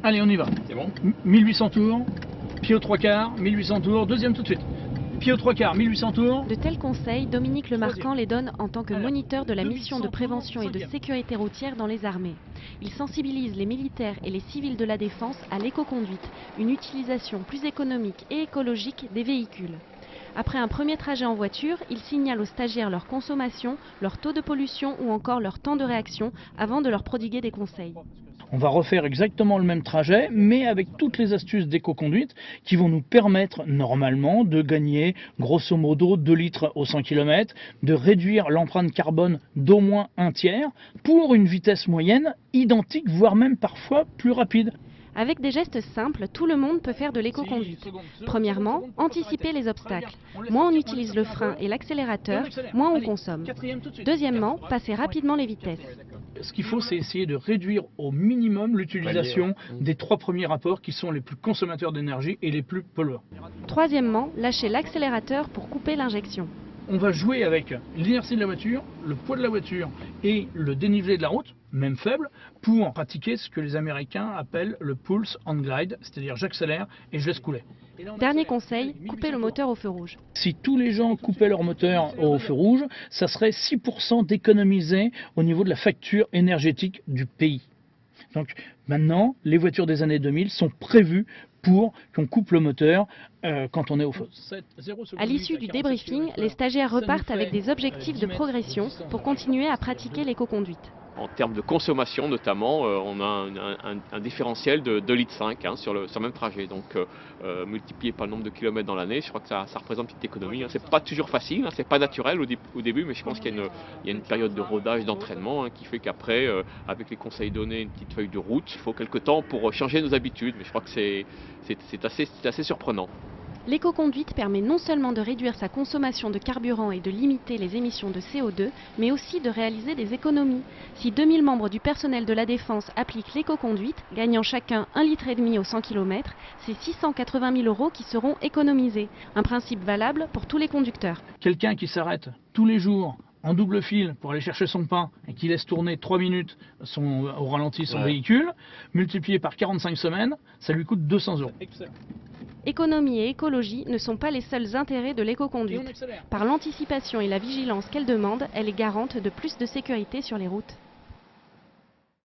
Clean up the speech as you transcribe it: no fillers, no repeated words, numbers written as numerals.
Allez, on y va. C'est bon? 1800 tours, pied aux 3/4, 1800 tours, deuxième tout de suite. Pied aux 3/4, 1800 tours. De tels conseils, Dominique Lemarquand les donne en tant que Alors, moniteur de la mission de 2100 prévention et de tours, sécurité routière dans les armées. Il sensibilise les militaires et les civils de la défense à l'éco-conduite, une utilisation plus économique et écologique des véhicules. Après un premier trajet en voiture, il signale aux stagiaires leur consommation, leur taux de pollution ou encore leur temps de réaction avant de leur prodiguer des conseils. On va refaire exactement le même trajet, mais avec toutes les astuces d'éco-conduite qui vont nous permettre normalement de gagner grosso modo 2 litres au 100 km, de réduire l'empreinte carbone d'au moins 1/3 pour une vitesse moyenne identique, voire même parfois plus rapide. Avec des gestes simples, tout le monde peut faire de l'éco-conduite. Premièrement, anticiper les obstacles. Moins on utilise le frein et l'accélérateur, moins on consomme. Deuxièmement, passer rapidement les vitesses. Ce qu'il faut, c'est essayer de réduire au minimum l'utilisation des 3 premiers rapports qui sont les plus consommateurs d'énergie et les plus pollueurs. Troisièmement, lâcher l'accélérateur pour couper l'injection. On va jouer avec l'inertie de la voiture, le poids de la voiture et le dénivelé de la route, même faible, pour pratiquer ce que les Américains appellent le pulse on glide, c'est-à-dire j'accélère et je laisse couler. Dernier conseil, couper le moteur au feu rouge. Si tous les gens coupaient leur moteur au feu rouge, ça serait 6% d'économisé au niveau de la facture énergétique du pays. Donc maintenant, les voitures des années 2000 sont prévues pour qu'on coupe le moteur quand on est au feu. À l'issue du débriefing, les stagiaires repartent avec des objectifs de progression pour continuer à pratiquer l'éco-conduite. En termes de consommation notamment, on a un différentiel de 2,5 litres hein, sur le même trajet. Donc multiplié par le nombre de kilomètres dans l'année, je crois que ça représente une petite économie. Hein. C'est pas toujours facile, hein, c'est pas naturel au début, mais je pense qu'il y a une période de rodage, d'entraînement qui fait qu'après, avec les conseils donnés, une petite feuille de route, il faut quelques temps pour changer nos habitudes. Mais je crois que c'est assez surprenant. L'éco-conduite permet non seulement de réduire sa consommation de carburant et de limiter les émissions de CO2, mais aussi de réaliser des économies. Si 2000 membres du personnel de la Défense appliquent l'éco-conduite, gagnant chacun 1,5 litre au 100 km, c'est 680 000 € qui seront économisés. Un principe valable pour tous les conducteurs. Quelqu'un qui s'arrête tous les jours en double fil pour aller chercher son pain et qui laisse tourner 3 minutes au ralenti son véhicule, multiplié par 45 semaines, ça lui coûte 200 €. Économie et écologie ne sont pas les seuls intérêts de l'éco-conduite. Par l'anticipation et la vigilance qu'elle demande, elle est garante de plus de sécurité sur les routes.